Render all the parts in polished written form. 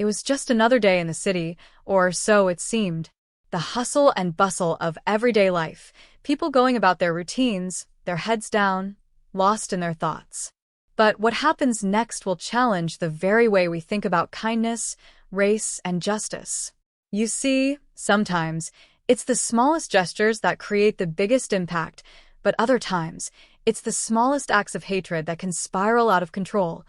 It was just another day in the city, or so it seemed. The hustle and bustle of everyday life, people going about their routines, their heads down, lost in their thoughts. But what happens next will challenge the very way we think about kindness, race, and justice. You see, sometimes, it's the smallest gestures that create the biggest impact, but other times, it's the smallest acts of hatred that can spiral out of control,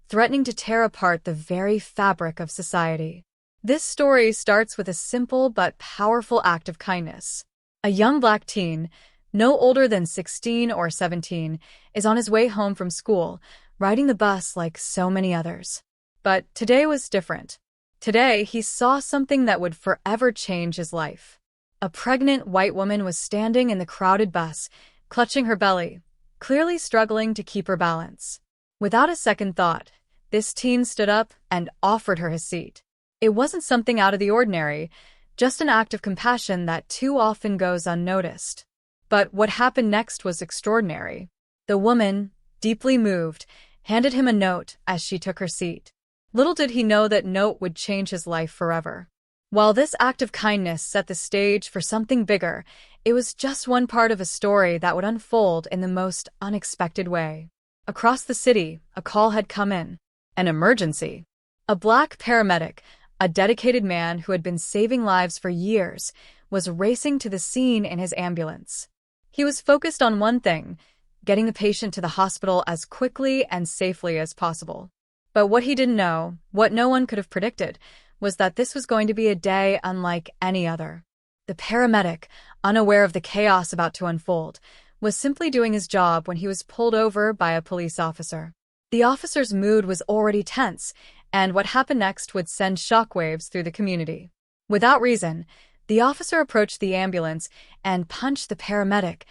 threatening to tear apart the very fabric of society. This story starts with a simple but powerful act of kindness. A young black teen, no older than 16 or 17, is on his way home from school, riding the bus like so many others. But today was different. Today, he saw something that would forever change his life. A pregnant white woman was standing in the crowded bus, clutching her belly, clearly struggling to keep her balance. Without a second thought, this teen stood up and offered her his seat. It wasn't something out of the ordinary, just an act of compassion that too often goes unnoticed. But what happened next was extraordinary. The woman, deeply moved, handed him a note as she took her seat. Little did he know that note would change his life forever. While this act of kindness set the stage for something bigger, it was just one part of a story that would unfold in the most unexpected way. Across the city, a call had come in. An emergency. A black paramedic, a dedicated man who had been saving lives for years, was racing to the scene in his ambulance. He was focused on one thing: getting the patient to the hospital as quickly and safely as possible. But what he didn't know, what no one could have predicted, was that this was going to be a day unlike any other. The paramedic, unaware of the chaos about to unfold, was simply doing his job when he was pulled over by a police officer. The officer's mood was already tense, and what happened next would send shockwaves through the community. Without reason, the officer approached the ambulance and punched the paramedic,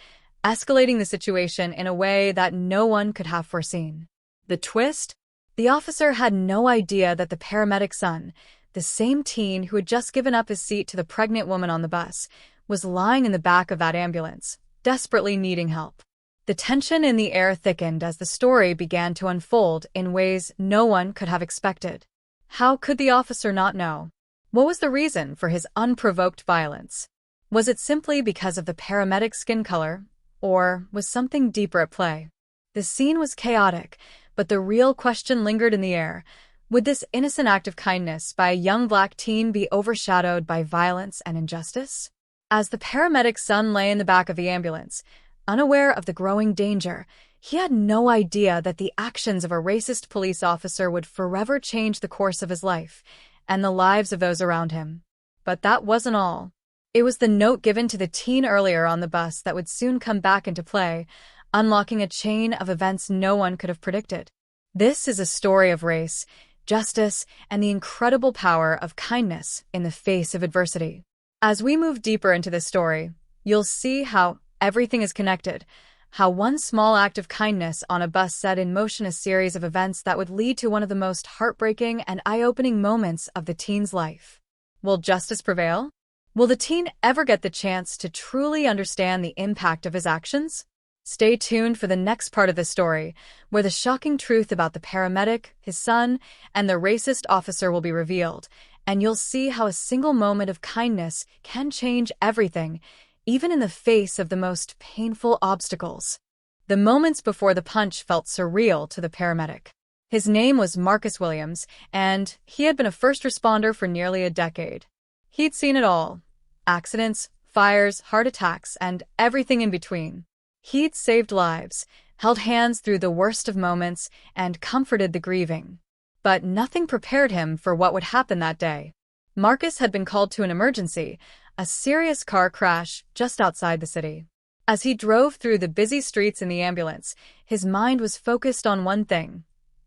escalating the situation in a way that no one could have foreseen. The twist? The officer had no idea that the paramedic's son, the same teen who had just given up his seat to the pregnant woman on the bus, was lying in the back of that ambulance, desperately needing help. The tension in the air thickened as the story began to unfold in ways no one could have expected. How could the officer not know? What was the reason for his unprovoked violence? Was it simply because of the paramedic's skin color, or was something deeper at play? The scene was chaotic, but the real question lingered in the air. Would this innocent act of kindness by a young black teen be overshadowed by violence and injustice? As the paramedic's son lay in the back of the ambulance, unaware of the growing danger, he had no idea that the actions of a racist police officer would forever change the course of his life and the lives of those around him. But that wasn't all. It was the note given to the teen earlier on the bus that would soon come back into play, unlocking a chain of events no one could have predicted. This is a story of race, justice, and the incredible power of kindness in the face of adversity. As we move deeper into this story, you'll see how everything is connected, how one small act of kindness on a bus set in motion a series of events that would lead to one of the most heartbreaking and eye-opening moments of the teen's life. Will justice prevail? Will the teen ever get the chance to truly understand the impact of his actions? Stay tuned for the next part of the story, where the shocking truth about the paramedic, his son, and the racist officer will be revealed, and you'll see how a single moment of kindness can change everything, even in the face of the most painful obstacles. The moments before the punch felt surreal to the paramedic. His name was Marcus Williams, and he had been a first responder for nearly a decade. He'd seen it all: accidents, fires, heart attacks, and everything in between. He'd saved lives, held hands through the worst of moments, and comforted the grieving. But nothing prepared him for what would happen that day. Marcus had been called to an emergency, a serious car crash just outside the city. As he drove through the busy streets in the ambulance, his mind was focused on one thing: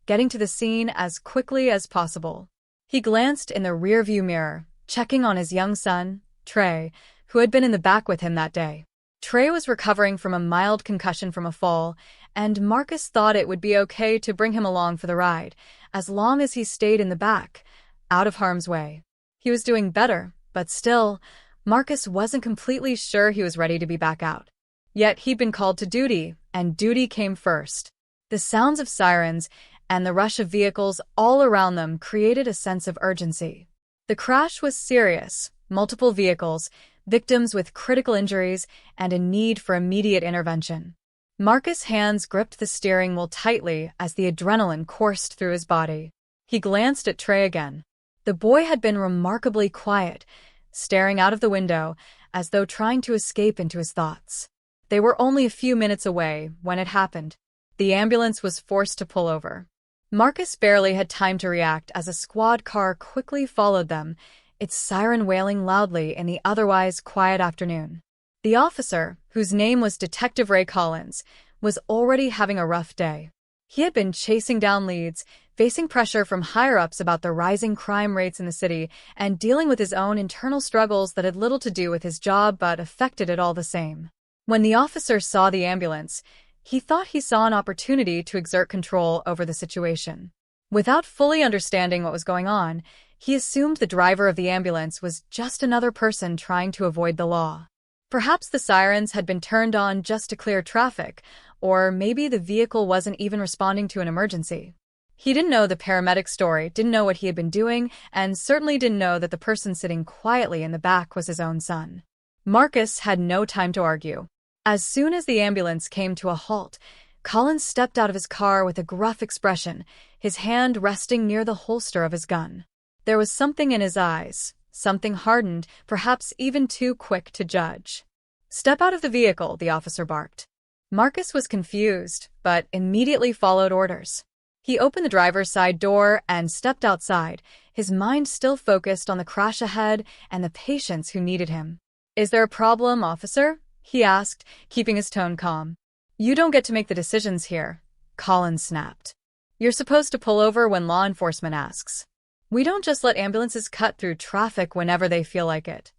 getting to the scene as quickly as possible. He glanced in the rearview mirror, checking on his young son, Trey, who had been in the back with him that day. Trey was recovering from a mild concussion from a fall, and Marcus thought it would be okay to bring him along for the ride, as long as he stayed in the back, out of harm's way. He was doing better, but still, Marcus wasn't completely sure he was ready to be back out. Yet he'd been called to duty, and duty came first. The sounds of sirens and the rush of vehicles all around them created a sense of urgency. The crash was serious, multiple vehicles, victims with critical injuries, and a need for immediate intervention. Marcus' hands gripped the steering wheel tightly as the adrenaline coursed through his body. He glanced at Trey again. The boy had been remarkably quiet, staring out of the window as though trying to escape into his thoughts. They were only a few minutes away when it happened. The ambulance was forced to pull over. Marcus barely had time to react as a squad car quickly followed them, its siren wailing loudly in the otherwise quiet afternoon. The officer, whose name was Detective Ray Collins, was already having a rough day. He had been chasing down leads, facing pressure from higher-ups about the rising crime rates in the city, and dealing with his own internal struggles that had little to do with his job but affected it all the same. When the officer saw the ambulance, he thought he saw an opportunity to exert control over the situation. Without fully understanding what was going on, he assumed the driver of the ambulance was just another person trying to avoid the law. Perhaps the sirens had been turned on just to clear traffic, or maybe the vehicle wasn't even responding to an emergency. He didn't know the paramedic story, didn't know what he had been doing, and certainly didn't know that the person sitting quietly in the back was his own son. Marcus had no time to argue. As soon as the ambulance came to a halt, Collins stepped out of his car with a gruff expression, his hand resting near the holster of his gun. There was something in his eyes, something hardened, perhaps even too quick to judge. "Step out of the vehicle," the officer barked. Marcus was confused, but immediately followed orders. He opened the driver's side door and stepped outside, his mind still focused on the crash ahead and the patients who needed him. "Is there a problem, officer?" he asked, keeping his tone calm. "You don't get to make the decisions here," Collins snapped. "You're supposed to pull over when law enforcement asks. We don't just let ambulances cut through traffic whenever they feel like it."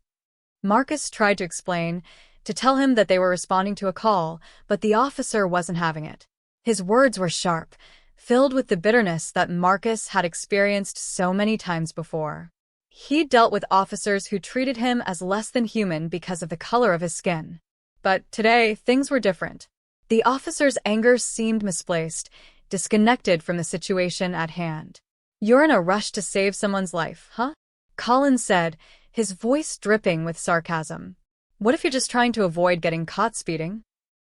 Marcus tried to explain, to tell him that they were responding to a call, but the officer wasn't having it. His words were sharp, filled with the bitterness that Marcus had experienced so many times before. He'd dealt with officers who treated him as less than human because of the color of his skin. But today, things were different. The officer's anger seemed misplaced, disconnected from the situation at hand. "You're in a rush to save someone's life, huh?" Collins said, his voice dripping with sarcasm. "What if you're just trying to avoid getting caught speeding?"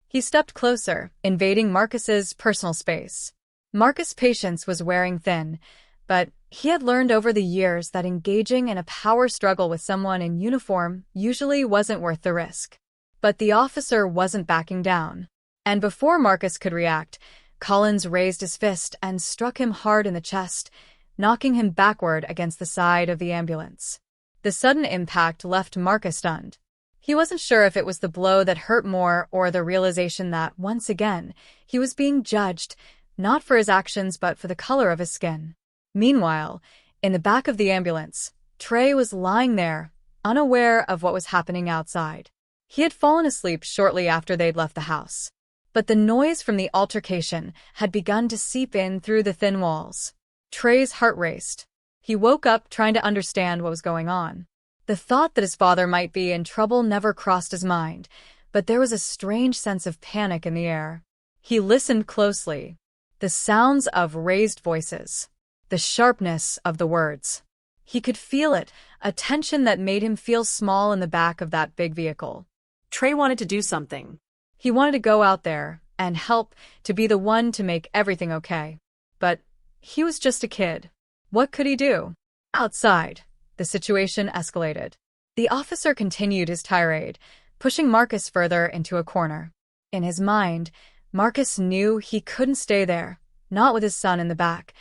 He stepped closer, invading Marcus's personal space. Marcus' patience was wearing thin, but he had learned over the years that engaging in a power struggle with someone in uniform usually wasn't worth the risk. But the officer wasn't backing down. And before Marcus could react, Collins raised his fist and struck him hard in the chest, knocking him backward against the side of the ambulance. The sudden impact left Marcus stunned. He wasn't sure if it was the blow that hurt more or the realization that, once again, he was being judged, not for his actions but for the color of his skin. Meanwhile, in the back of the ambulance, Trey was lying there, unaware of what was happening outside. He had fallen asleep shortly after they'd left the house. But the noise from the altercation had begun to seep in through the thin walls. Trey's heart raced. He woke up trying to understand what was going on. The thought that his father might be in trouble never crossed his mind, but there was a strange sense of panic in the air. He listened closely. The sounds of raised voices. The sharpness of the words. He could feel it, a tension that made him feel small in the back of that big vehicle. Trey wanted to do something. He wanted to go out there and help, to be the one to make everything okay. But he was just a kid. What could he do? Outside, the situation escalated. The officer continued his tirade, pushing Marcus further into a corner. In his mind, Marcus knew he couldn't stay there, not with his son in the back,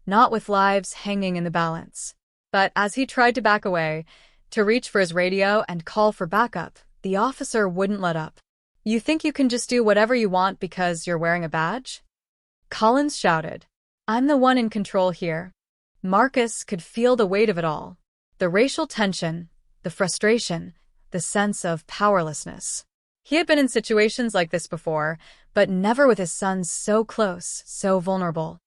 not with lives hanging in the balance. But as he tried to back away, to reach for his radio and call for backup, the officer wouldn't let up. "You think you can just do whatever you want because you're wearing a badge?" Collins shouted. "I'm the one in control here." Marcus could feel the weight of it all. The racial tension, the frustration, the sense of powerlessness. He had been in situations like this before, but never with his son so close, so vulnerable.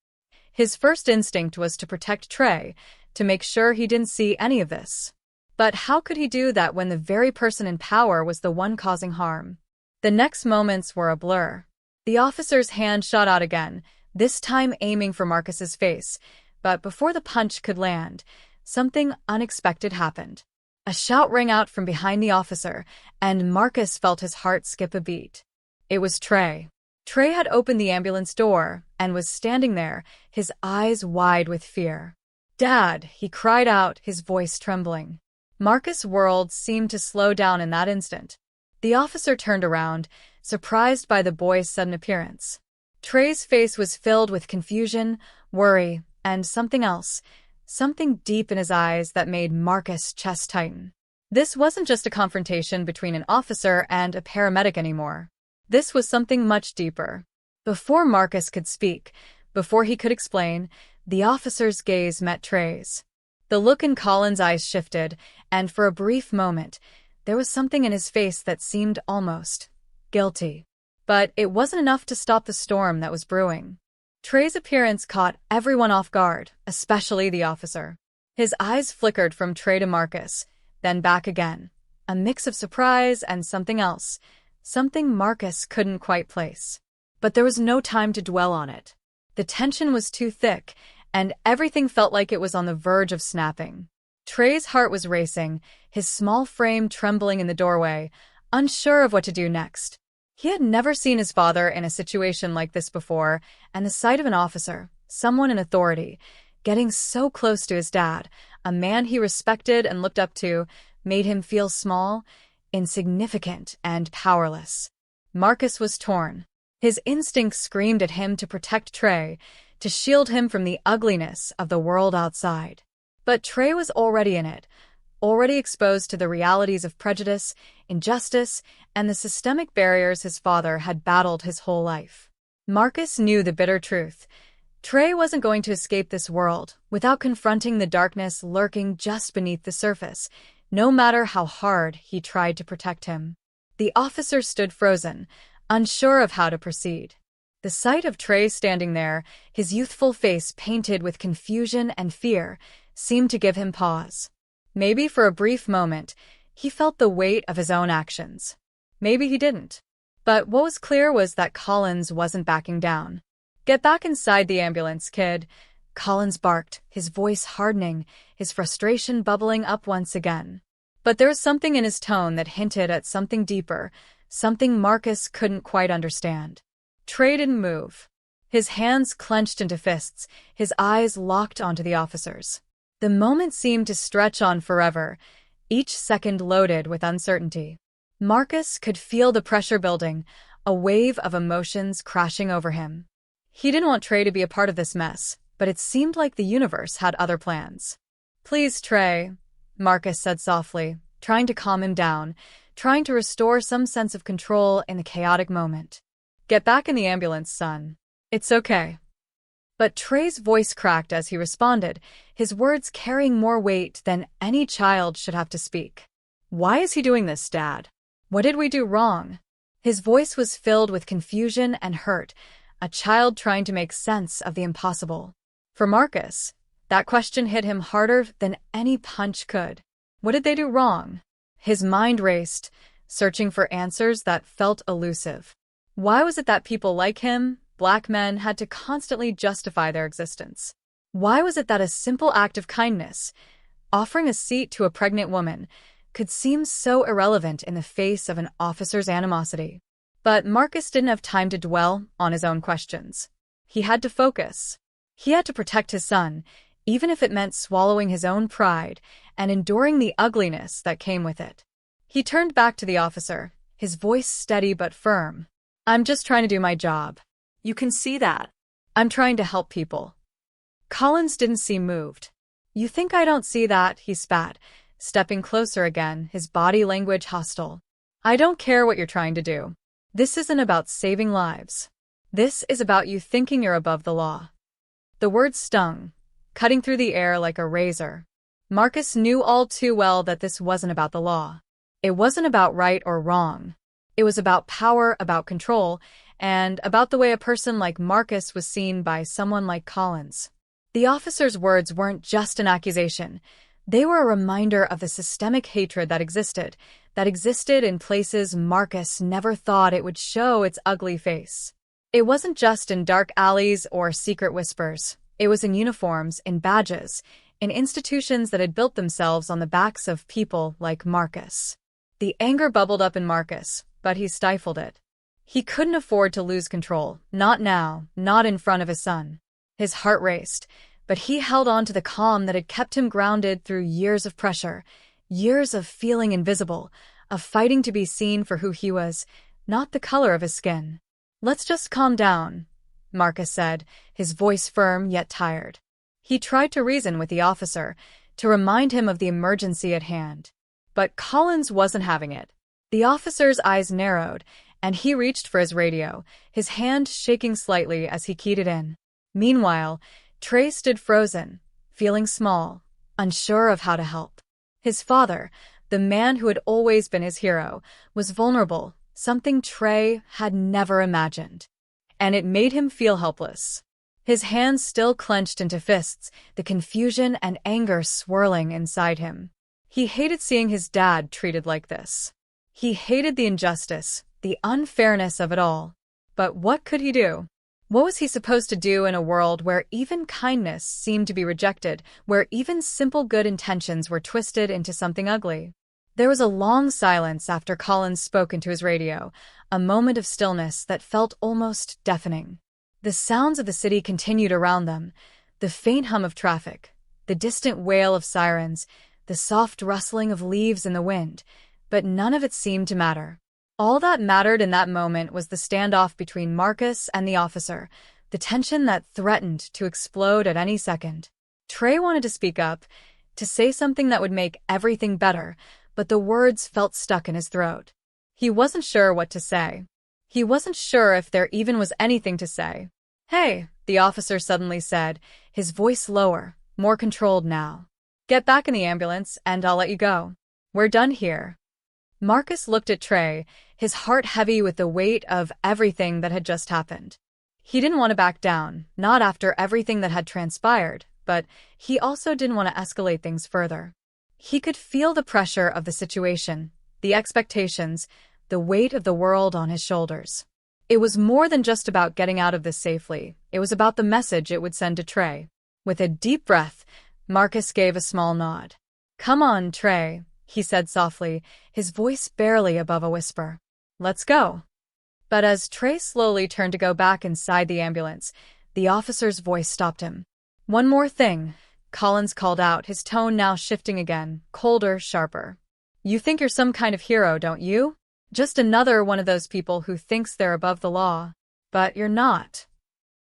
His first instinct was to protect Trey, to make sure he didn't see any of this. But how could he do that when the very person in power was the one causing harm? The next moments were a blur. The officer's hand shot out again, this time aiming for Marcus's face. But before the punch could land, something unexpected happened. A shout rang out from behind the officer, and Marcus felt his heart skip a beat. It was Trey. Trey had opened the ambulance door and was standing there, his eyes wide with fear. "Dad," he cried out, his voice trembling. Marcus' world seemed to slow down in that instant. The officer turned around, surprised by the boy's sudden appearance. Trey's face was filled with confusion, worry, and something else, something deep in his eyes that made Marcus' chest tighten. This wasn't just a confrontation between an officer and a paramedic anymore. This was something much deeper. Before Marcus could speak, before he could explain, the officer's gaze met Trey's. The look in Colin's eyes shifted, and for a brief moment, there was something in his face that seemed almost guilty. But it wasn't enough to stop the storm that was brewing. Trey's appearance caught everyone off guard, especially the officer. His eyes flickered from Trey to Marcus, then back again. A mix of surprise and something else, something Marcus couldn't quite place. But there was no time to dwell on it. The tension was too thick, and everything felt like it was on the verge of snapping. Trey's heart was racing, his small frame trembling in the doorway, unsure of what to do next. He had never seen his father in a situation like this before, and the sight of an officer, someone in authority, getting so close to his dad, a man he respected and looked up to, made him feel small, insignificant, and powerless. Marcus was torn. His instincts screamed at him to protect Trey, to shield him from the ugliness of the world outside. But Trey was already in it, already exposed to the realities of prejudice, injustice, and the systemic barriers his father had battled his whole life. Marcus knew the bitter truth. Trey wasn't going to escape this world without confronting the darkness lurking just beneath the surface, no matter how hard he tried to protect him. The officer stood frozen, unsure of how to proceed. The sight of Trey standing there, his youthful face painted with confusion and fear, seemed to give him pause. Maybe for a brief moment, he felt the weight of his own actions. Maybe he didn't. But what was clear was that Collins wasn't backing down. "Get back inside the ambulance, kid," Collins barked, his voice hardening, his frustration bubbling up once again. But there was something in his tone that hinted at something deeper, something Marcus couldn't quite understand. Trey didn't move. His hands clenched into fists, his eyes locked onto the officer's. The moment seemed to stretch on forever, each second loaded with uncertainty. Marcus could feel the pressure building, a wave of emotions crashing over him. He didn't want Trey to be a part of this mess, but it seemed like the universe had other plans. "Please, Trey," Marcus said softly, trying to calm him down, trying to restore some sense of control in the chaotic moment. "Get back in the ambulance, son. It's okay." But Trey's voice cracked as he responded, his words carrying more weight than any child should have to speak. "Why is he doing this, Dad? What did we do wrong?" His voice was filled with confusion and hurt, a child trying to make sense of the impossible. For Marcus, that question hit him harder than any punch could. What did they do wrong? His mind raced, searching for answers that felt elusive. Why was it that people like him, Black men, had to constantly justify their existence? Why was it that a simple act of kindness, offering a seat to a pregnant woman, could seem so irrelevant in the face of an officer's animosity? But Marcus didn't have time to dwell on his own questions. He had to focus. He had to protect his son, even if it meant swallowing his own pride and enduring the ugliness that came with it. He turned back to the officer, his voice steady but firm. "I'm just trying to do my job." You can see that. "I'm trying to help people." Collins didn't seem moved. "You think I don't see that?" he spat, stepping closer again, his body language hostile. "I don't care what you're trying to do. This isn't about saving lives. This is about you thinking you're above the law." The words stung, cutting through the air like a razor. Marcus knew all too well that this wasn't about the law. It wasn't about right or wrong. It was about power, about control, and about the way a person like Marcus was seen by someone like Collins. The officer's words weren't just an accusation. They were a reminder of the systemic hatred that existed in places Marcus never thought it would show its ugly face. It wasn't just in dark alleys or secret whispers. It was in uniforms, in badges, in institutions that had built themselves on the backs of people like Marcus. The anger bubbled up in Marcus, but he stifled it. He couldn't afford to lose control, not now, not in front of his son. His heart raced, but he held on to the calm that had kept him grounded through years of pressure, years of feeling invisible, of fighting to be seen for who he was, not the color of his skin. "Let's just calm down," Marcus said, his voice firm yet tired. He tried to reason with the officer, to remind him of the emergency at hand. But Collins wasn't having it. The officer's eyes narrowed, and he reached for his radio, his hand shaking slightly as he keyed it in. Meanwhile, Trey stood frozen, feeling small, unsure of how to help. His father, the man who had always been his hero, was vulnerable, something Trey had never imagined. And it made him feel helpless. His hands still clenched into fists, the confusion and anger swirling inside him. He hated seeing his dad treated like this. He hated the injustice, the unfairness of it all. But what could he do? What was he supposed to do in a world where even kindness seemed to be rejected, where even simple good intentions were twisted into something ugly? There was a long silence after Collins spoke into his radio, a moment of stillness that felt almost deafening. The sounds of the city continued around them, the faint hum of traffic, the distant wail of sirens, the soft rustling of leaves in the wind, but none of it seemed to matter. All that mattered in that moment was the standoff between Marcus and the officer, the tension that threatened to explode at any second. Trey wanted to speak up, to say something that would make everything better, but the words felt stuck in his throat. He wasn't sure what to say. He wasn't sure if there even was anything to say. "Hey," the officer suddenly said, his voice lower, more controlled now. "Get back in the ambulance and I'll let you go. We're done here." Marcus looked at Trey, his heart heavy with the weight of everything that had just happened. He didn't want to back down, not after everything that had transpired, but he also didn't want to escalate things further. He could feel the pressure of the situation, the expectations, the weight of the world on his shoulders. It was more than just about getting out of this safely. It was about the message it would send to Trey. With a deep breath, Marcus gave a small nod. "Come on, Trey," he said softly, his voice barely above a whisper. "Let's go." But as Trey slowly turned to go back inside the ambulance, the officer's voice stopped him. "One more thing," Collins called out, his tone now shifting again, colder, sharper. "You think you're some kind of hero, don't you? Just another one of those people who thinks they're above the law. But you're not."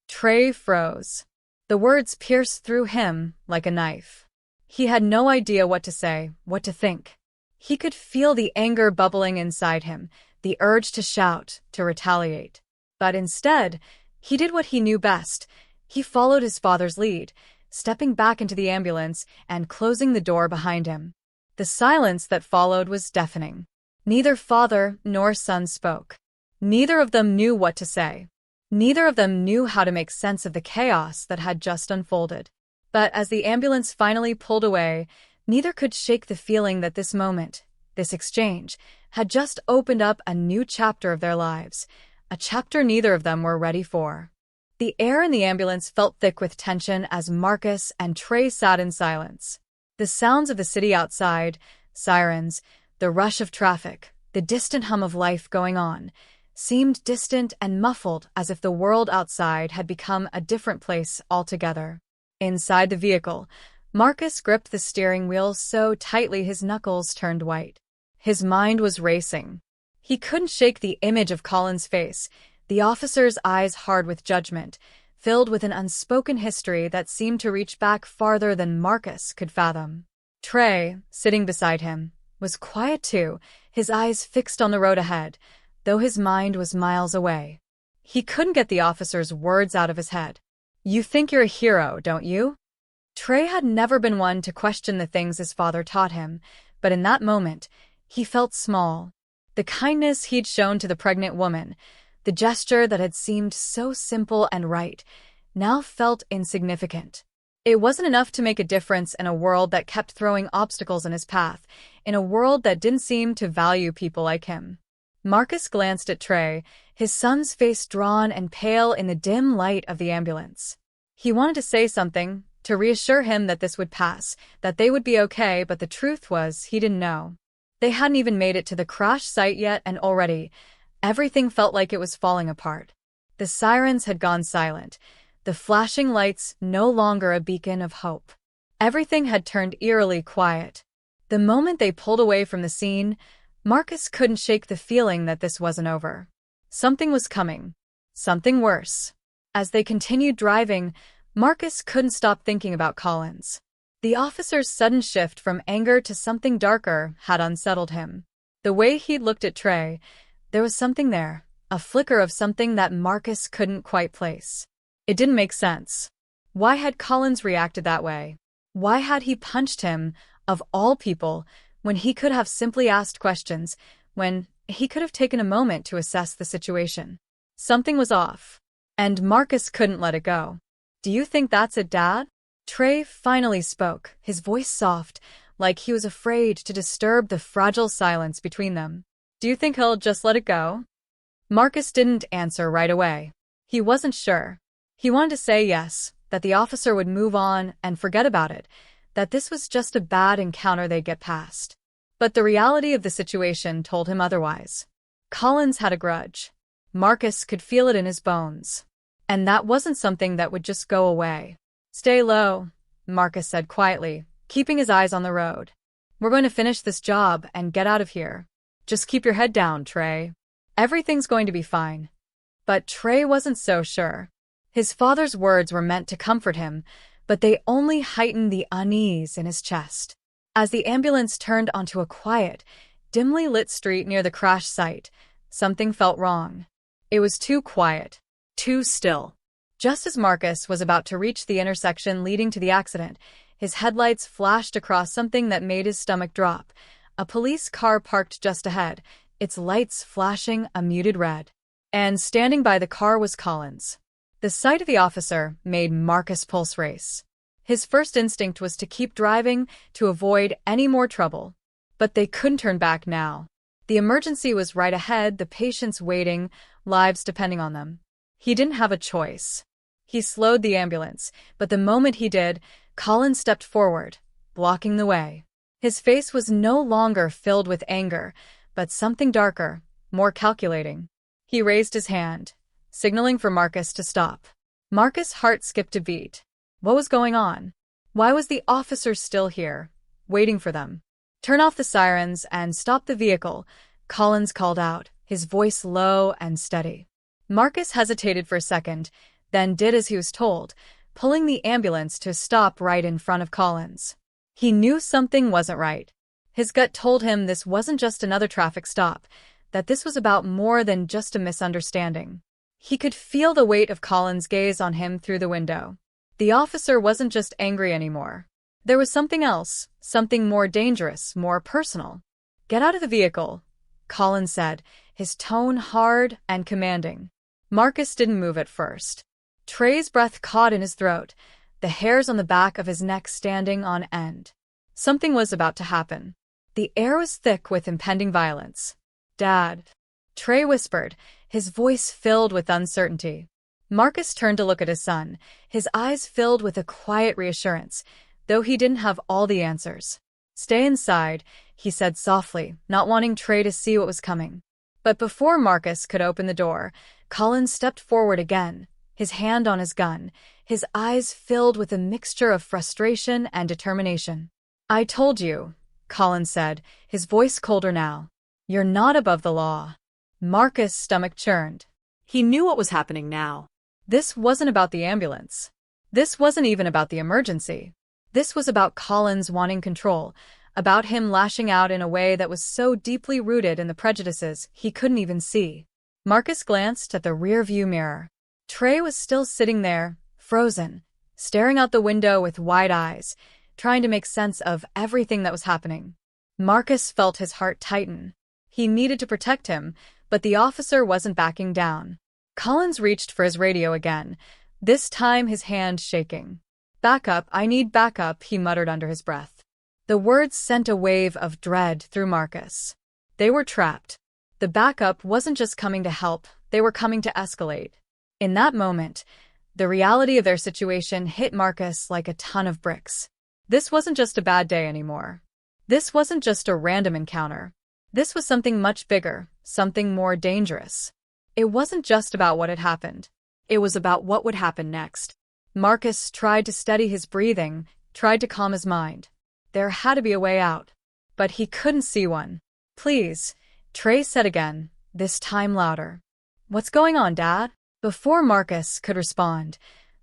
Trey froze. The words pierced through him like a knife. He had no idea what to say, what to think. He could feel the anger bubbling inside him, the urge to shout, to retaliate. But instead, he did what he knew best. He followed his father's lead, stepping back into the ambulance and closing the door behind him. The silence that followed was deafening. Neither father nor son spoke. Neither of them knew what to say. Neither of them knew how to make sense of the chaos that had just unfolded. But as the ambulance finally pulled away, neither could shake the feeling that this moment, this exchange, had just opened up a new chapter of their lives, a chapter neither of them were ready for. The air in the ambulance felt thick with tension as Marcus and Trey sat in silence. The sounds of the city outside, sirens, the rush of traffic, the distant hum of life going on, seemed distant and muffled as if the world outside had become a different place altogether. Inside the vehicle, Marcus gripped the steering wheel so tightly his knuckles turned white. His mind was racing. He couldn't shake the image of Colin's face, the officer's eyes hard with judgment, filled with an unspoken history that seemed to reach back farther than Marcus could fathom. Trey, sitting beside him, was quiet too, his eyes fixed on the road ahead, though his mind was miles away. He couldn't get the officer's words out of his head. "You think you're a hero, don't you?" Trey had never been one to question the things his father taught him, but in that moment, he felt small. The kindness he'd shown to the pregnant woman, the gesture that had seemed so simple and right, now felt insignificant. It wasn't enough to make a difference in a world that kept throwing obstacles in his path, in a world that didn't seem to value people like him. Marcus glanced at Trey, his son's face drawn and pale in the dim light of the ambulance. He wanted to say something, to reassure him that this would pass, that they would be okay, but the truth was he didn't know. They hadn't even made it to the crash site yet, and already, everything felt like it was falling apart. The sirens had gone silent, the flashing lights no longer a beacon of hope. Everything had turned eerily quiet. The moment they pulled away from the scene, Marcus couldn't shake the feeling that this wasn't over. Something was coming. Something worse. As they continued driving, Marcus couldn't stop thinking about Collins. The officer's sudden shift from anger to something darker had unsettled him. The way he'd looked at Trey, there was something there, a flicker of something that Marcus couldn't quite place. It didn't make sense. Why had Collins reacted that way? Why had he punched him, of all people, when he could have simply asked questions, when he could have taken a moment to assess the situation? Something was off. And Marcus couldn't let it go. "Do you think that's it, Dad?" Trey finally spoke, his voice soft, like he was afraid to disturb the fragile silence between them. "Do you think he'll just let it go?" Marcus didn't answer right away. He wasn't sure. He wanted to say yes, that the officer would move on and forget about it, that this was just a bad encounter they'd get past. But the reality of the situation told him otherwise. Collins had a grudge. Marcus could feel it in his bones. And that wasn't something that would just go away. "Stay low," Marcus said quietly, keeping his eyes on the road. "We're going to finish this job and get out of here. Just keep your head down, Trey. Everything's going to be fine." But Trey wasn't so sure. His father's words were meant to comfort him, but they only heightened the unease in his chest. As the ambulance turned onto a quiet, dimly lit street near the crash site, something felt wrong. It was too quiet, too still. Just as Marcus was about to reach the intersection leading to the accident, his headlights flashed across something that made his stomach drop. A police car parked just ahead, its lights flashing a muted red. And standing by the car was Collins. The sight of the officer made Marcus' pulse race. His first instinct was to keep driving, to avoid any more trouble. But they couldn't turn back now. The emergency was right ahead, the patients waiting, lives depending on them. He didn't have a choice. He slowed the ambulance, but the moment he did, Collins stepped forward, blocking the way. His face was no longer filled with anger, but something darker, more calculating. He raised his hand, signaling for Marcus to stop. Marcus' heart skipped a beat. What was going on? Why was the officer still here, waiting for them? "Turn off the sirens and stop the vehicle," Collins called out, his voice low and steady. Marcus hesitated for a second, then did as he was told, pulling the ambulance to a stop right in front of Collins. He knew something wasn't right. His gut told him this wasn't just another traffic stop, that this was about more than just a misunderstanding. He could feel the weight of Collins' gaze on him through the window. The officer wasn't just angry anymore. There was something else, something more dangerous, more personal. "Get out of the vehicle," Collins said, his tone hard and commanding. Marcus didn't move at first. Trey's breath caught in his throat, the hairs on the back of his neck standing on end. Something was about to happen. The air was thick with impending violence. "Dad," Trey whispered, his voice filled with uncertainty. Marcus turned to look at his son, his eyes filled with a quiet reassurance, though he didn't have all the answers. "Stay inside," he said softly, not wanting Trey to see what was coming. But before Marcus could open the door, Collins stepped forward again, his hand on his gun, his eyes filled with a mixture of frustration and determination. "I told you," Collins said, his voice colder now. "You're not above the law." Marcus' stomach churned. He knew what was happening now. This wasn't about the ambulance. This wasn't even about the emergency. This was about Collins wanting control, about him lashing out in a way that was so deeply rooted in the prejudices he couldn't even see. Marcus glanced at the rear-view mirror. Trey was still sitting there, frozen, staring out the window with wide eyes, trying to make sense of everything that was happening. Marcus felt his heart tighten. He needed to protect him, but the officer wasn't backing down. Collins reached for his radio again, this time his hand shaking. "Backup, I need backup," he muttered under his breath. The words sent a wave of dread through Marcus. They were trapped. The backup wasn't just coming to help, they were coming to escalate. In that moment, the reality of their situation hit Marcus like a ton of bricks. This wasn't just a bad day anymore. This wasn't just a random encounter. This was something much bigger, something more dangerous. It wasn't just about what had happened. It was about what would happen next. Marcus tried to steady his breathing, tried to calm his mind. There had to be a way out. But he couldn't see one. "Please," Trey said again, this time louder. "What's going on, Dad?" Before Marcus could respond,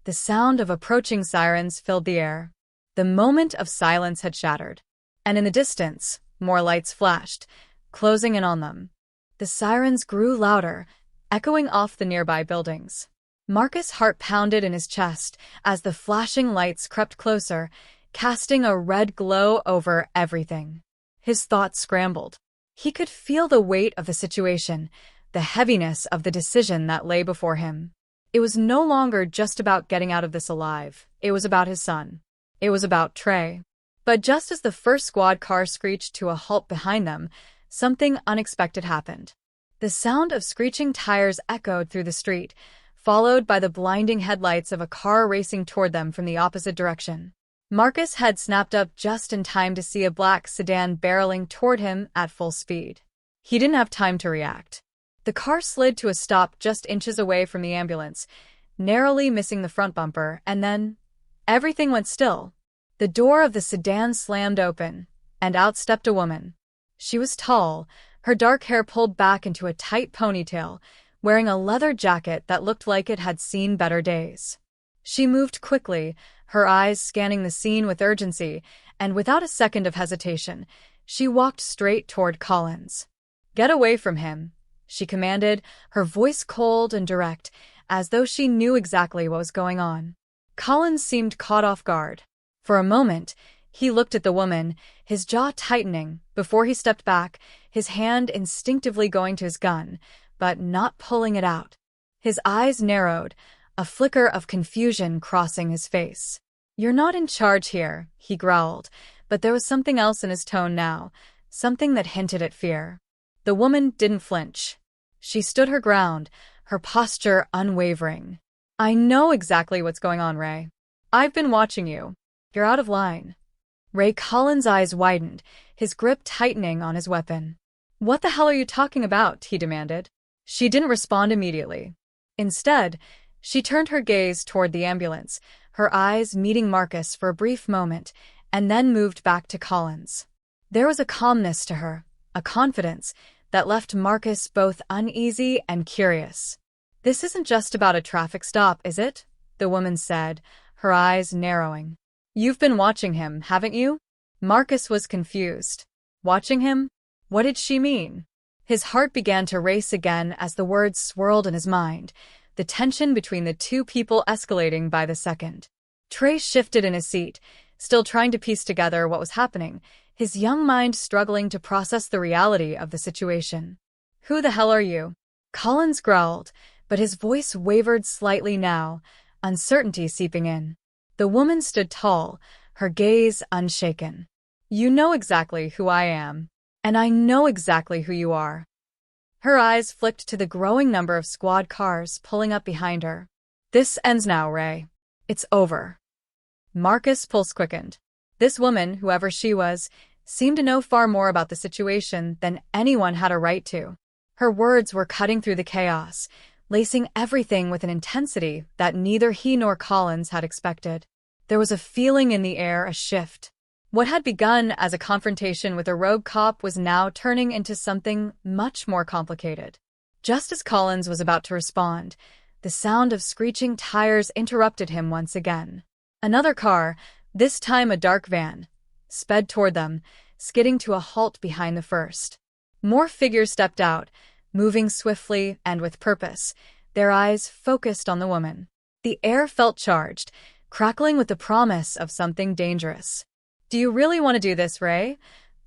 the sound of approaching sirens filled the air. The moment of silence had shattered. And in the distance, more lights flashed, closing in on them. The sirens grew louder, echoing off the nearby buildings. Marcus' heart pounded in his chest as the flashing lights crept closer, casting a red glow over everything. His thoughts scrambled. He could feel the weight of the situation, the heaviness of the decision that lay before him. It was no longer just about getting out of this alive. It was about his son. It was about Trey. But just as the first squad car screeched to a halt behind them, something unexpected happened. The sound of screeching tires echoed through the street, followed by the blinding headlights of a car racing toward them from the opposite direction. Marcus had snapped up just in time to see a black sedan barreling toward him at full speed. He didn't have time to react. The car slid to a stop just inches away from the ambulance, narrowly missing the front bumper, and then everything went still. The door of the sedan slammed open, and out stepped a woman. She was tall, her dark hair pulled back into a tight ponytail, wearing a leather jacket that looked like it had seen better days. She moved quickly, her eyes scanning the scene with urgency, and without a second of hesitation, she walked straight toward Collins. "Get away from him," she commanded, her voice cold and direct, as though she knew exactly what was going on. Collins seemed caught off guard. For a moment, he looked at the woman, his jaw tightening, before he stepped back, his hand instinctively going to his gun, but not pulling it out. His eyes narrowed, a flicker of confusion crossing his face. "You're not in charge here," he growled, but there was something else in his tone now, something that hinted at fear. The woman didn't flinch. She stood her ground, her posture unwavering. "I know exactly what's going on, Ray. I've been watching you. You're out of line." Ray Collins' eyes widened, his grip tightening on his weapon. "What the hell are you talking about?" he demanded. She didn't respond immediately. Instead, she turned her gaze toward the ambulance, her eyes meeting Marcus for a brief moment, and then moved back to Collins. There was a calmness to her, a confidence, that left Marcus both uneasy and curious. "This isn't just about a traffic stop, is it?" the woman said, her eyes narrowing. "You've been watching him, haven't you?" Marcus was confused. Watching him? What did she mean? His heart began to race again as the words swirled in his mind, the tension between the two people escalating by the second. Trey shifted in his seat, still trying to piece together what was happening, his young mind struggling to process the reality of the situation. "Who the hell are you?" Collins growled, but his voice wavered slightly now, uncertainty seeping in. The woman stood tall, her gaze unshaken. "You know exactly who I am, and I know exactly who you are." Her eyes flicked to the growing number of squad cars pulling up behind her. "This ends now, Ray. It's over." Marcus' pulse quickened. This woman, whoever she was, seemed to know far more about the situation than anyone had a right to. Her words were cutting through the chaos, lacing everything with an intensity that neither he nor Collins had expected. There was a feeling in the air, a shift. What had begun as a confrontation with a rogue cop was now turning into something much more complicated. Just as Collins was about to respond, the sound of screeching tires interrupted him once again. Another car, this time a dark van, sped toward them, skidding to a halt behind the first. More figures stepped out, moving swiftly and with purpose, their eyes focused on the woman. The air felt charged, crackling with the promise of something dangerous. "Do you really want to do this, Ray?"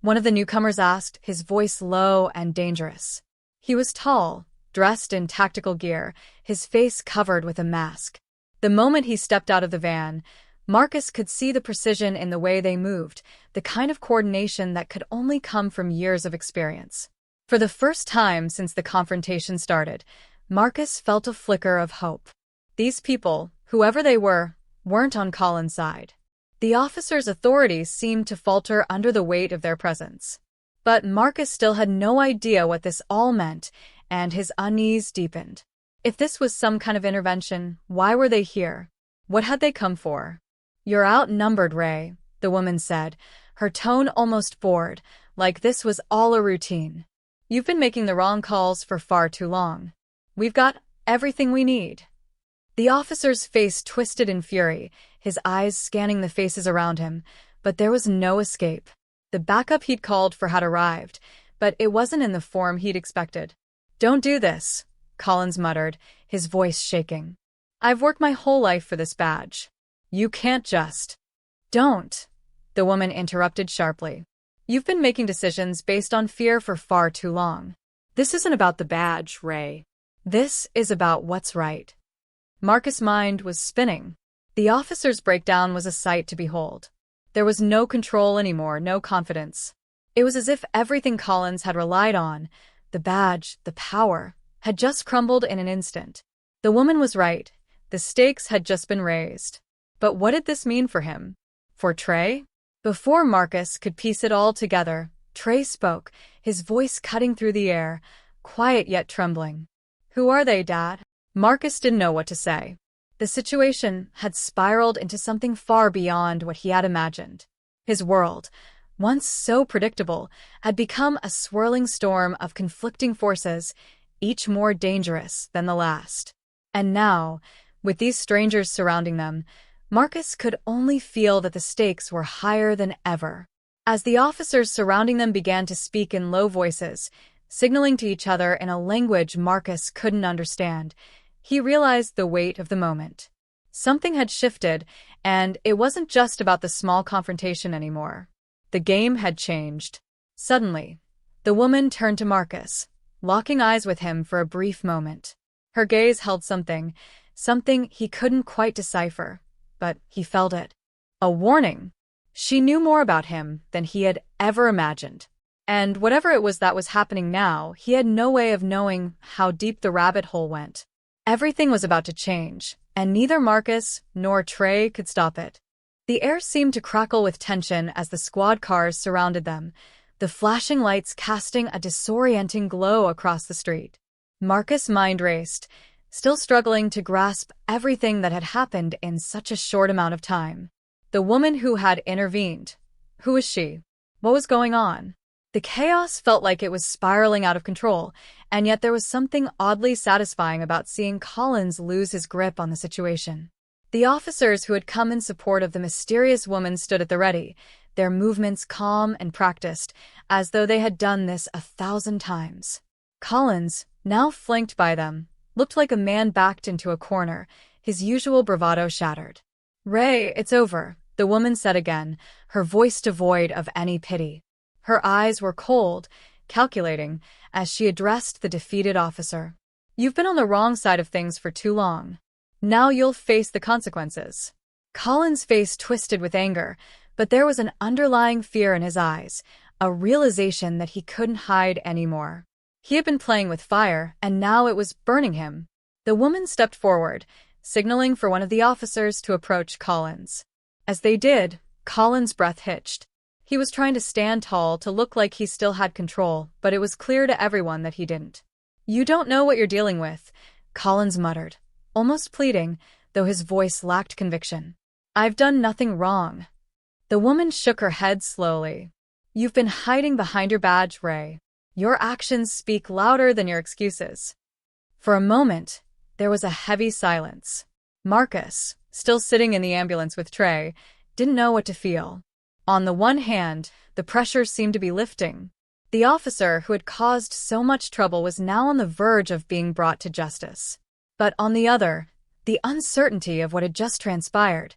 one of the newcomers asked, his voice low and dangerous. He was tall, dressed in tactical gear, his face covered with a mask. The moment he stepped out of the van, Marcus could see the precision in the way they moved, the kind of coordination that could only come from years of experience. For the first time since the confrontation started, Marcus felt a flicker of hope. These people, whoever they were, weren't on Colin's side. The officer's authority seemed to falter under the weight of their presence. But Marcus still had no idea what this all meant, and his unease deepened. If this was some kind of intervention, why were they here? What had they come for? "You're outnumbered, Ray," the woman said, her tone almost bored, like this was all a routine. "You've been making the wrong calls for far too long. We've got everything we need." The officer's face twisted in fury, his eyes scanning the faces around him, but there was no escape. The backup he'd called for had arrived, but it wasn't in the form he'd expected. "Don't do this," Collins muttered, his voice shaking. "I've worked my whole life for this badge. You can't just—" "Don't," the woman interrupted sharply. "You've been making decisions based on fear for far too long. This isn't about the badge, Ray. This is about what's right." Marcus' mind was spinning. The officer's breakdown was a sight to behold. There was no control anymore, no confidence. It was as if everything Collins had relied on, the badge, the power, had just crumbled in an instant. The woman was right. The stakes had just been raised. But what did this mean for him? For Trey? Before Marcus could piece it all together, Trey spoke, his voice cutting through the air, quiet yet trembling. "Who are they, Dad?" Marcus didn't know what to say. The situation had spiraled into something far beyond what he had imagined. His world, once so predictable, had become a swirling storm of conflicting forces, each more dangerous than the last. And now, with these strangers surrounding them, Marcus could only feel that the stakes were higher than ever. As the officers surrounding them began to speak in low voices, signaling to each other in a language Marcus couldn't understand, he realized the weight of the moment. Something had shifted, and it wasn't just about the small confrontation anymore. The game had changed. Suddenly, the woman turned to Marcus, locking eyes with him for a brief moment. Her gaze held something he couldn't quite decipher, but he felt it. A warning. She knew more about him than he had ever imagined. And whatever it was that was happening now, he had no way of knowing how deep the rabbit hole went. Everything was about to change, and neither Marcus nor Trey could stop it. The air seemed to crackle with tension as the squad cars surrounded them, the flashing lights casting a disorienting glow across the street. Marcus' mind raced, still struggling to grasp everything that had happened in such a short amount of time. The woman who had intervened. Who was she? What was going on? The chaos felt like it was spiraling out of control, and yet there was something oddly satisfying about seeing Collins lose his grip on the situation. The officers who had come in support of the mysterious woman stood at the ready, their movements calm and practiced, as though they had done this 1,000 times. Collins, now flanked by them, looked like a man backed into a corner, his usual bravado shattered. "Ray, it's over," the woman said again, her voice devoid of any pity. Her eyes were cold, calculating, as she addressed the defeated officer. "You've been on the wrong side of things for too long. Now you'll face the consequences." Colin's face twisted with anger, but there was an underlying fear in his eyes, a realization that he couldn't hide anymore. He had been playing with fire, and now it was burning him. The woman stepped forward, signaling for one of the officers to approach Collins. As they did, Collins' breath hitched. He was trying to stand tall to look like he still had control, but it was clear to everyone that he didn't. "You don't know what you're dealing with," Collins muttered, almost pleading, though his voice lacked conviction. "I've done nothing wrong." The woman shook her head slowly. "You've been hiding behind your badge, Ray. Your actions speak louder than your excuses." For a moment, there was a heavy silence. Marcus, still sitting in the ambulance with Trey, didn't know what to feel. On the one hand, the pressure seemed to be lifting. The officer who had caused so much trouble was now on the verge of being brought to justice. But on the other, the uncertainty of what had just transpired,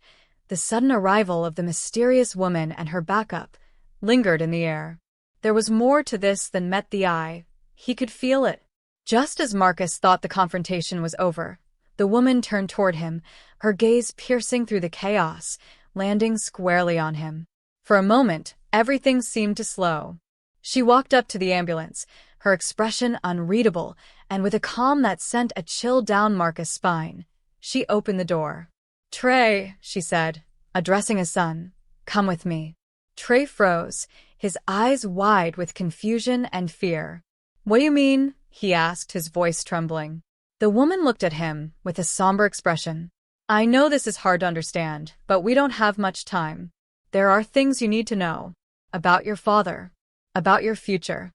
the sudden arrival of the mysterious woman and her backup, lingered in the air. There was more to this than met the eye. He could feel it. Just as Marcus thought the confrontation was over, the woman turned toward him, her gaze piercing through the chaos, landing squarely on him. For a moment, everything seemed to slow. She walked up to the ambulance, her expression unreadable, and with a calm that sent a chill down Marcus' spine. She opened the door. "Trey," she said, addressing his son, "come with me." Trey froze, his eyes wide with confusion and fear. "What do you mean?" he asked, his voice trembling. The woman looked at him with a somber expression. "I know this is hard to understand, but we don't have much time. There are things you need to know. About your father. About your future."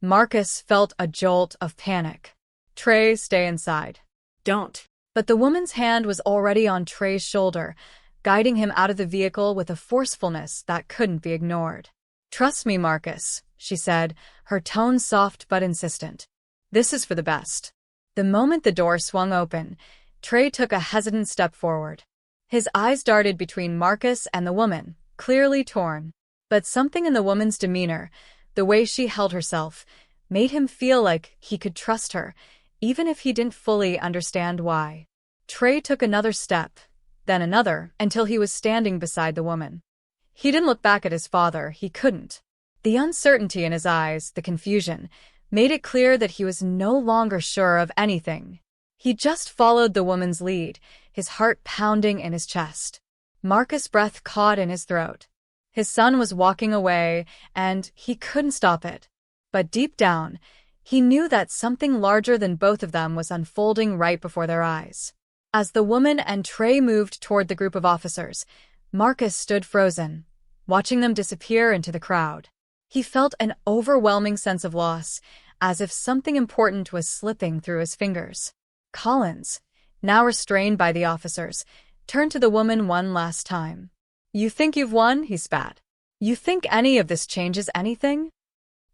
Marcus felt a jolt of panic. "Trey, stay inside." Don't. But the woman's hand was already on Trey's shoulder, guiding him out of the vehicle with a forcefulness that couldn't be ignored. "Trust me, Marcus," she said, her tone soft but insistent. "This is for the best." The moment the door swung open, Trey took a hesitant step forward. His eyes darted between Marcus and the woman, clearly torn. But something in the woman's demeanor, the way she held herself, made him feel like he could trust her, even if he didn't fully understand why. Trey took another step, then another, until he was standing beside the woman. He didn't look back at his father, he couldn't. The uncertainty in his eyes, the confusion, made it clear that he was no longer sure of anything. He just followed the woman's lead, his heart pounding in his chest. Marcus' breath caught in his throat. His son was walking away, and he couldn't stop it. But deep down, he knew that something larger than both of them was unfolding right before their eyes. As the woman and Trey moved toward the group of officers, Marcus stood frozen, watching them disappear into the crowd. He felt an overwhelming sense of loss, as if something important was slipping through his fingers. Collins, now restrained by the officers, turned to the woman one last time. "You think you've won?" he spat. "You think any of this changes anything?"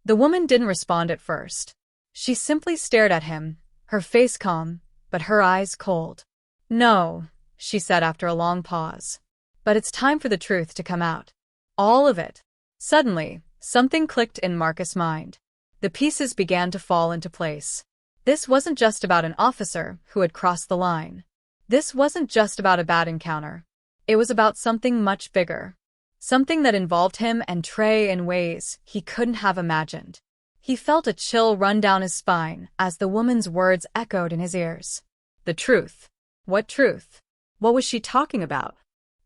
The woman didn't respond at first. She simply stared at him, her face calm, but her eyes cold. "No," she said after a long pause. "But it's time for the truth to come out. All of it." Suddenly, something clicked in Marcus' mind. The pieces began to fall into place. This wasn't just about an officer who had crossed the line. This wasn't just about a bad encounter. It was about something much bigger. Something that involved him and Trey in ways he couldn't have imagined. He felt a chill run down his spine as the woman's words echoed in his ears. The truth. What truth? What was she talking about?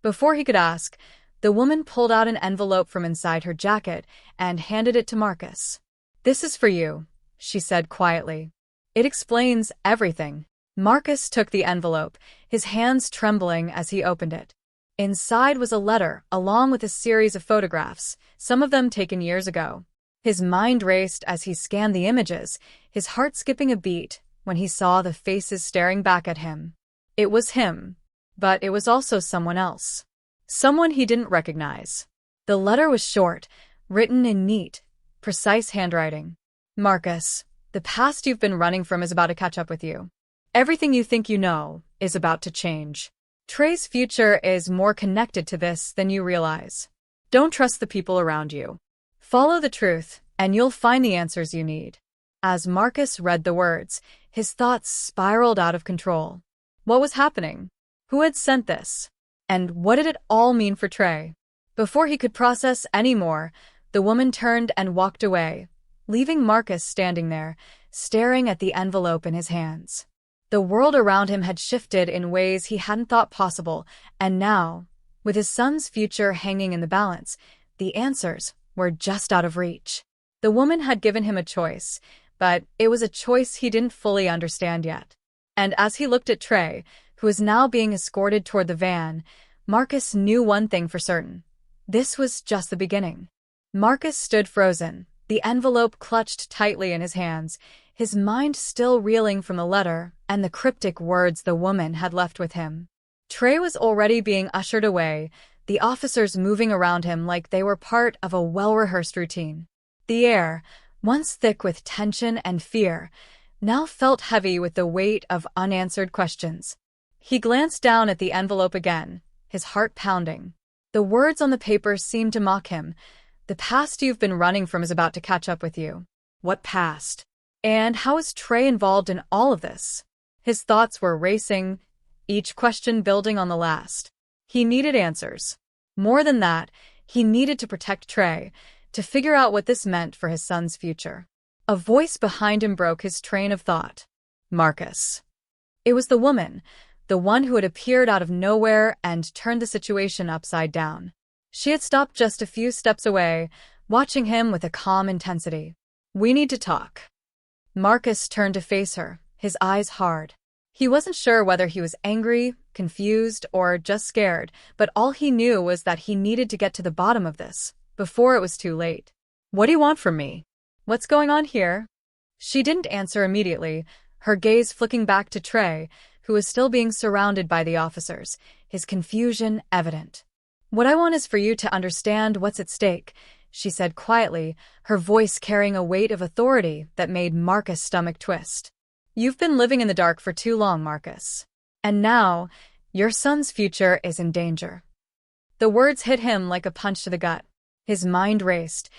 Before he could ask, the woman pulled out an envelope from inside her jacket and handed it to Marcus. "This is for you," she said quietly. "It explains everything." Marcus took the envelope, his hands trembling as he opened it. Inside was a letter, along with a series of photographs, some of them taken years ago. His mind raced as he scanned the images, his heart skipping a beat when he saw the faces staring back at him. It was him, but it was also someone else. Someone he didn't recognize. The letter was short, written in neat, precise handwriting. "Marcus, the past you've been running from is about to catch up with you. Everything you think you know is about to change. Trey's future is more connected to this than you realize. Don't trust the people around you. Follow the truth, and you'll find the answers you need." As Marcus read the words, his thoughts spiraled out of control. What was happening? Who had sent this? And what did it all mean for Trey? Before he could process any more, the woman turned and walked away, leaving Marcus standing there, staring at the envelope in his hands. The world around him had shifted in ways he hadn't thought possible, and now, with his son's future hanging in the balance, the answers were just out of reach. The woman had given him a choice, but it was a choice he didn't fully understand yet. And as he looked at Trey, who was now being escorted toward the van, Marcus knew one thing for certain. This was just the beginning. Marcus stood frozen, the envelope clutched tightly in his hands, his mind still reeling from the letter and the cryptic words the woman had left with him. Trey was already being ushered away, the officers moving around him like they were part of a well-rehearsed routine. The air, once thick with tension and fear, now felt heavy with the weight of unanswered questions. He glanced down at the envelope again, his heart pounding. The words on the paper seemed to mock him. "The past you've been running from is about to catch up with you." What past? And how is Trey involved in all of this? His thoughts were racing, each question building on the last. He needed answers. More than that, he needed to protect Trey, to figure out what this meant for his son's future. A voice behind him broke his train of thought. Marcus. It was the woman, the one who had appeared out of nowhere and turned the situation upside down. She had stopped just a few steps away, watching him with a calm intensity. "We need to talk." Marcus turned to face her, his eyes hard. He wasn't sure whether he was angry, confused, or just scared, but all he knew was that he needed to get to the bottom of this, before it was too late. "What do you want from me? What's going on here?" She didn't answer immediately, her gaze flicking back to Trey, who was still being surrounded by the officers, his confusion evident. "What I want is for you to understand what's at stake," she said quietly, her voice carrying a weight of authority that made Marcus' stomach twist. "You've been living in the dark for too long, Marcus. And now, your son's future is in danger." The words hit him like a punch to the gut. His mind raced,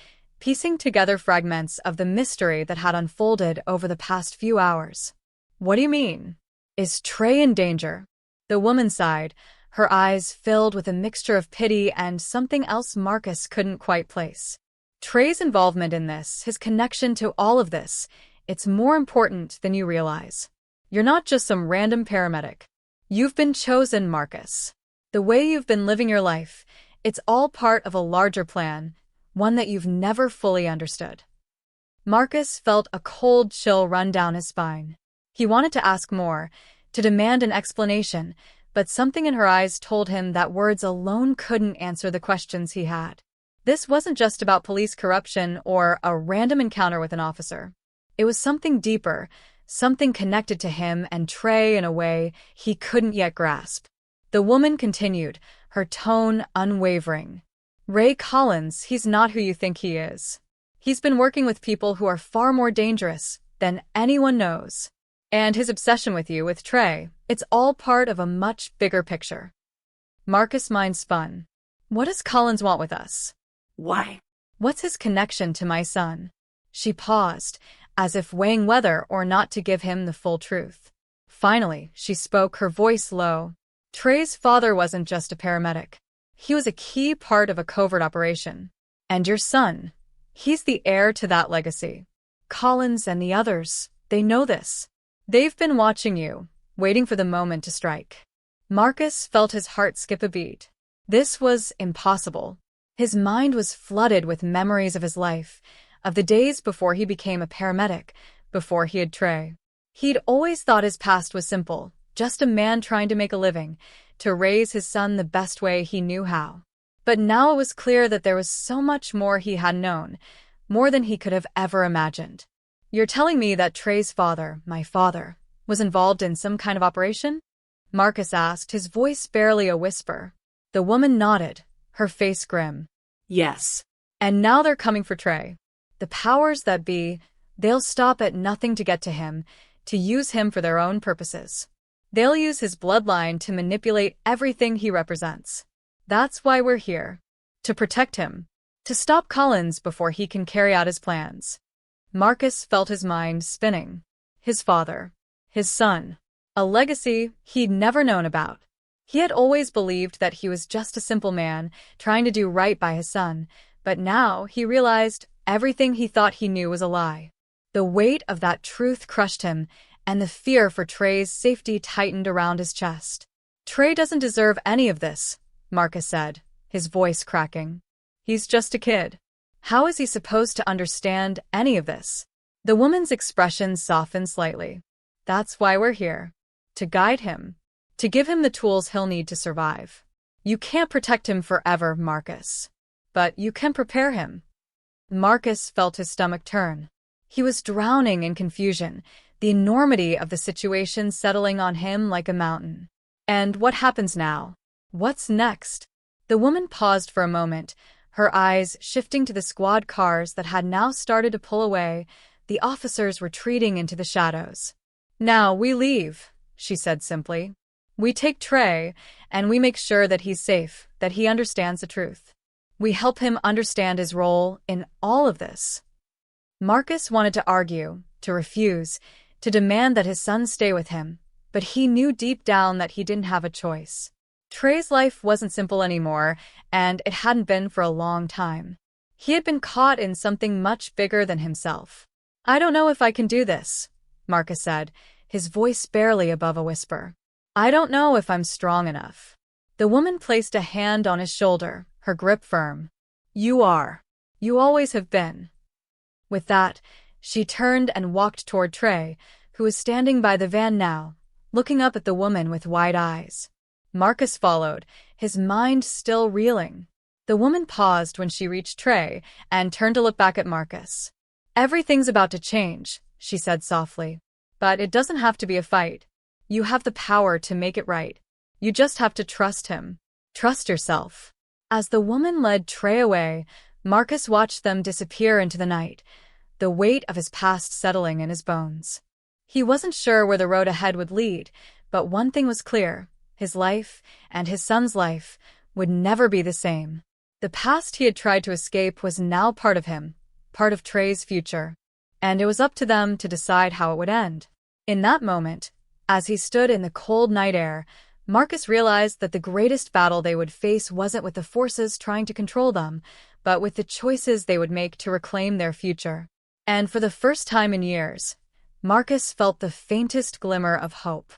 piecing together fragments of the mystery that had unfolded over the past few hours. "What do you mean? Is Trey in danger?" The woman sighed, her eyes filled with a mixture of pity and something else Marcus couldn't quite place. "Trey's involvement in this, his connection to all of this, it's more important than you realize. You're not just some random paramedic. You've been chosen, Marcus. The way you've been living your life, it's all part of a larger plan, one that you've never fully understood." Marcus felt a cold chill run down his spine. He wanted to ask more, to demand an explanation, but something in her eyes told him that words alone couldn't answer the questions he had. This wasn't just about police corruption or a random encounter with an officer. It was something deeper, something connected to him and Trey in a way he couldn't yet grasp. The woman continued, her tone unwavering. "Ray Collins, he's not who you think he is. He's been working with people who are far more dangerous than anyone knows. And his obsession with you, with Trey, it's all part of a much bigger picture." Marcus' mind spun. "What does Collins want with us? Why? What's his connection to my son?" She paused, as if weighing whether or not to give him the full truth. Finally, she spoke, her voice low. "Trey's father wasn't just a paramedic. He was a key part of a covert operation. And your son, he's the heir to that legacy. Collins and the others, they know this. They've been watching you, waiting for the moment to strike." Marcus felt his heart skip a beat. This was impossible. His mind was flooded with memories of his life, of the days before he became a paramedic, before he had Trey. He'd always thought his past was simple, just a man trying to make a living, to raise his son the best way he knew how. But now it was clear that there was so much more he hadn't known, more than he could have ever imagined. "You're telling me that Trey's father, my father, was involved in some kind of operation?" Marcus asked, his voice barely a whisper. The woman nodded, her face grim. "Yes. "And now they're coming for Trey. The powers that be, they'll stop at nothing to get to him, to use him for their own purposes. They'll use his bloodline to manipulate everything he represents. That's why we're here. To protect him. To stop Collins before he can carry out his plans." Marcus felt his mind spinning. His father. His son. A legacy he'd never known about. He had always believed that he was just a simple man, trying to do right by his son, but now he realized everything he thought he knew was a lie. The weight of that truth crushed him, and the fear for Trey's safety tightened around his chest. "Trey doesn't deserve any of this," Marcus said, his voice cracking. "He's just a kid. How is he supposed to understand any of this?" The woman's expression softened slightly. "That's why we're here. To guide him. To give him the tools he'll need to survive. You can't protect him forever, Marcus. But you can prepare him." Marcus felt his stomach turn. He was drowning in confusion, the enormity of the situation settling on him like a mountain. "And what happens now? What's next?" The woman paused for a moment, her eyes shifting to the squad cars that had now started to pull away, the officers retreating into the shadows. "Now we leave," she said simply. "We take Trey, and we make sure that he's safe, that he understands the truth. We help him understand his role in all of this." Marcus wanted to argue, to refuse, to demand that his son stay with him, but he knew deep down that he didn't have a choice. Trey's life wasn't simple anymore, and it hadn't been for a long time. He had been caught in something much bigger than himself. I don't know if I can do this, Marcus said, his voice barely above a whisper. I don't know if I'm strong enough. The woman placed a hand on his shoulder, her grip firm. You are. You always have been. With that, she turned and walked toward Trey, who was standing by the van now, looking up at the woman with wide eyes. Marcus followed, his mind still reeling. The woman paused when she reached Trey and turned to look back at Marcus. Everything's about to change, she said softly. But it doesn't have to be a fight. You have the power to make it right. You just have to trust him. Trust yourself. As the woman led Trey away, Marcus watched them disappear into the night, the weight of his past settling in his bones. He wasn't sure where the road ahead would lead, but one thing was clear. His life, and his son's life, would never be the same. The past he had tried to escape was now part of him, part of Trey's future. And it was up to them to decide how it would end. In that moment, as he stood in the cold night air, Marcus realized that the greatest battle they would face wasn't with the forces trying to control them, but with the choices they would make to reclaim their future. And for the first time in years, Marcus felt the faintest glimmer of hope.